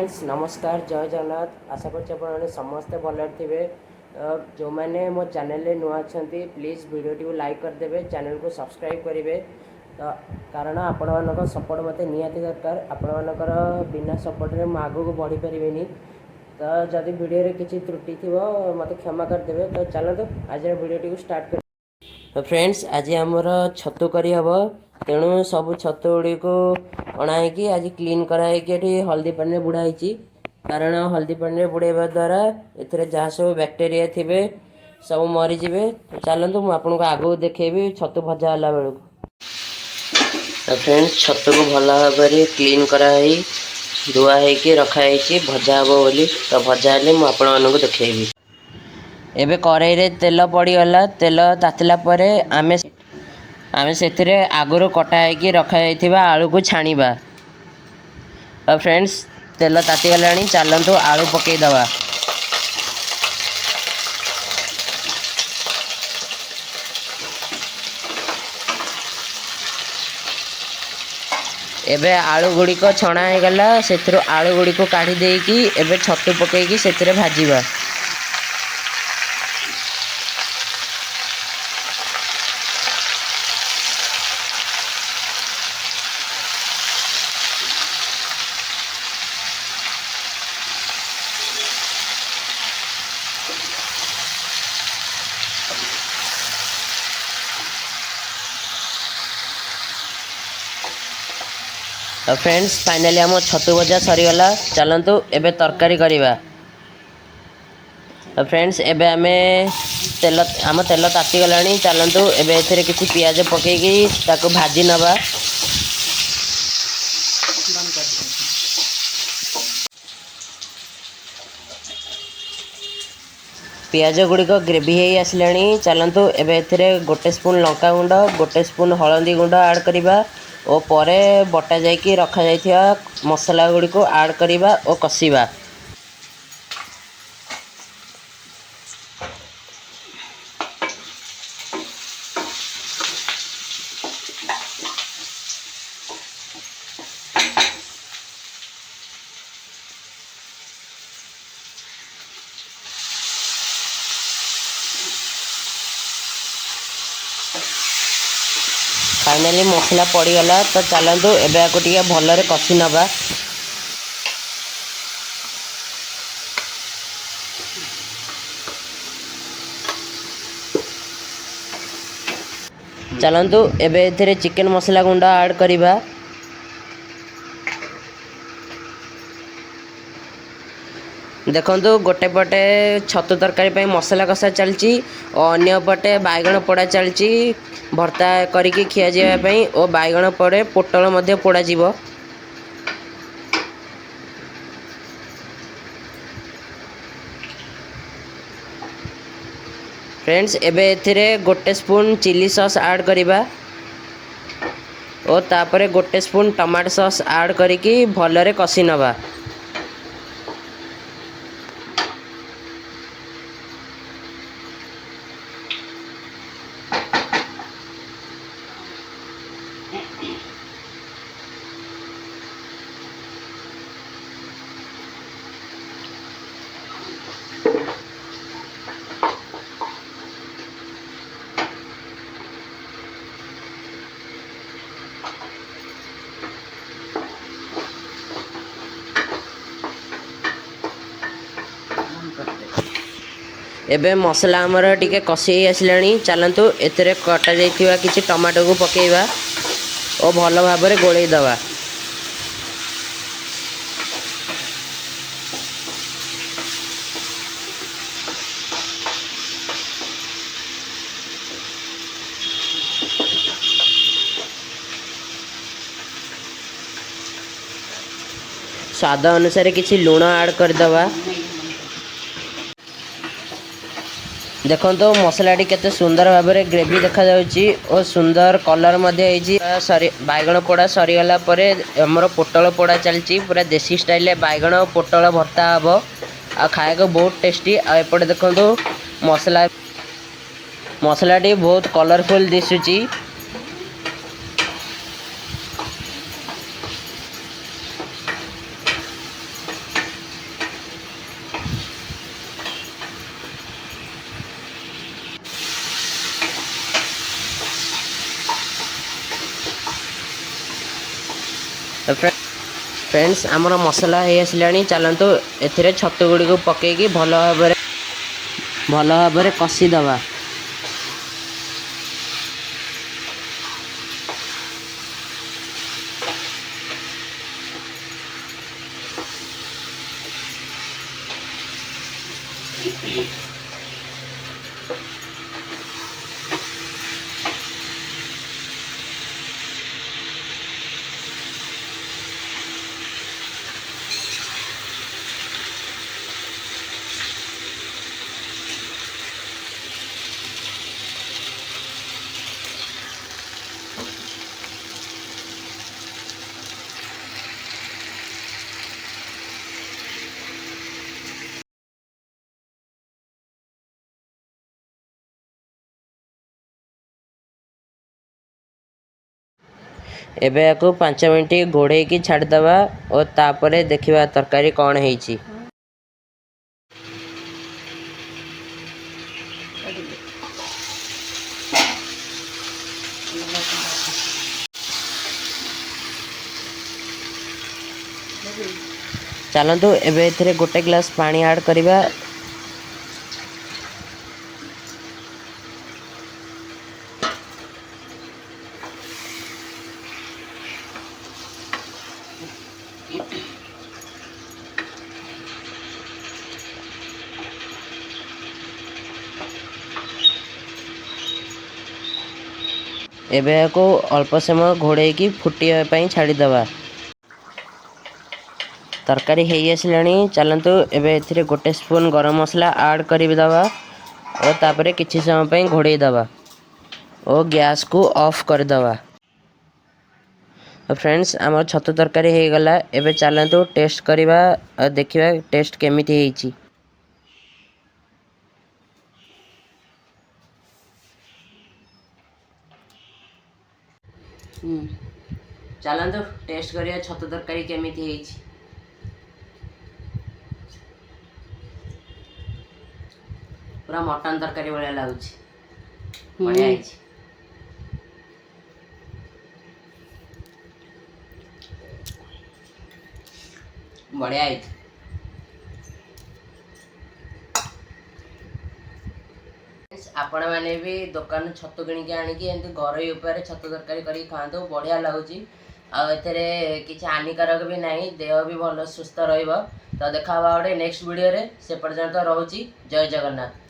Friends नमस्कार जय जगन्नाथ आशा कर समस्ते भल थे। जो मैंने मो चैनल नुआ अच्छा प्लीज़ वीडियो लाइक करदे चैनल को सब्सक्राइब करेंगे। तो कारण आपण मान सपोर्ट मत निहाती दरकार। आपण मानकर बिना सपोर्ट में मुझे आगू बढ़ी पारे। तो जदि वीडियो किसी त्रुटि थी मत क्षमा करदे। तो चलते आज वीडियो को स्टार्ट कर। तो फ्रेंड्स आज आमर छतु करहब तेणु सब छतु गुड़ी को अणाई आज क्लीन कराई हल्दी पानी बुड़ाई। कारण हल्दी पानी बुड़ाइबा द्वारा ए जहाँ सब बैक्टेरिया थे सब मरीजे। तो चलतु मुझे आपको आगू देखेबी छतु भजा होला बेलू। तो फ्रेंड्स छतु को भल भाव क्लीन कराई धुआई रखाई भजा हे बोली। तो भजा हेले मुझे देखेबी। एबे कड़ाई रे तेल पड़गला। तेल तातिला परे आमे से आगुरी कटा होगी रखा आलू को छाणीबा। तो फ्रेंड्स तेल तातीगला चलतु आलू पकईदबा। एबे आलू गुड़िक छणा होगला से आलू गुड़िक काढ़ी देकी एबे छतु पकईकी से भाजीबा। तो फ्रेंड्स फाइनली आम छतु भजा सरीगला। चलतु एबे तरकारी करवा। तो फ्रेंड्स एबे आमे तेल तातीगला। चलतु एबे एथिरे किछि पियाज पकेकी ताको भाजी नबा। पियाज गुड़िक ग्रेवी हो आसलानी। चलतु एबे एथिरे गोटे स्पून लंका गुंड गोटे स्पून हलदी गुंड ऐड करिबा और परे बटा जाइकी रखा जाइथिया मसला गुड़ी को ऐड करिबा और कसिबा। फाइनली मसला पड़गला। तो चलतु एबे आपको टिके भलरे कषि नबा। चलतु एबे एथिरे चिकन मसला गुंड ऐड करिबा। देखंतु गोटे पटे छतु तरकारी पे मसला कषा चलची और अन्य पटे बैगण पोड़ा चलची भर्ता करिकी खिया जाय पई और बैगण पड़े पोटल मध्य पोड़ा जीवो। फ्रेंड्स एबे एथिरे गोटे स्पून चिली सॉस ऐड करिबा और तापरे गोटे स्पून टमाटो सॉस ऐड करिकी भलरे कषि नबा। एबे मसला आमर टिके कषि आसलानी। चलतु एथिरे कटा जाइथिबा किछि टमाटो को पकेइबा और भल भाबरे गोळेइ दबा। स्वाद अनुसार किछि लूण ऐड कर दबा। देखो मसलाटी केते सुंदर भाव में ग्रेवी देखा जाउची और सुंदर कलर सरी बैगण पोड़ा सरीगला आमर पोटल पोड़ा चलची पूरा देसी स्टाइल बैगण पोटल भर्ता हम आ खाया को बहुत टेस्टी। आपटे देखो मसलाटी बहुत कलरफुल दिशुची। फ्रेंड्स आमर मसला हो आसला चलतु ए छतु गुड़ी को पकईकि भल भाव कषिदबा। एबे याकू 5 मिनट घोड़े की छाड़दबा और तापरे देखिबा तरकारी कौन है। चलतु एबे एथिरे गोटे ग्लास पानी ऐड करिबा। एबे को अल्प समय घोड़े की फुटिया छाड़ीदबा। तरकारी है आसलानी चलतु एबे एथिरे गोटे स्पून गरम मसला ऐड करदबा और तापरे किछि समय घोड़े दबा और गैस को ऑफ करदबा। फ्रेंड्स आम छतु तरकारी हो गला। एबे चलतु टेस्ट करवा और देखिबा टेस्ट केमिति ହେଇଛି। चलतु टेस्ट करिया छतु तरकारी केमिति ହେଇଛି। पूरा मटन तरकारी भाया लगुच बढ़िया बढ़िया आपण मैंने भी दुकान छतु किणिकी आनिकी एमती घर उपर छतु तरकारी कर खातु बढ़िया लगुच। किसी हानिकारक भी नहीं, देह भी भल सुस्थ रही। तो देखा गोटे नेक्स्ट वीडियो रे, से पर्यंत रोची। जय जगन्नाथ।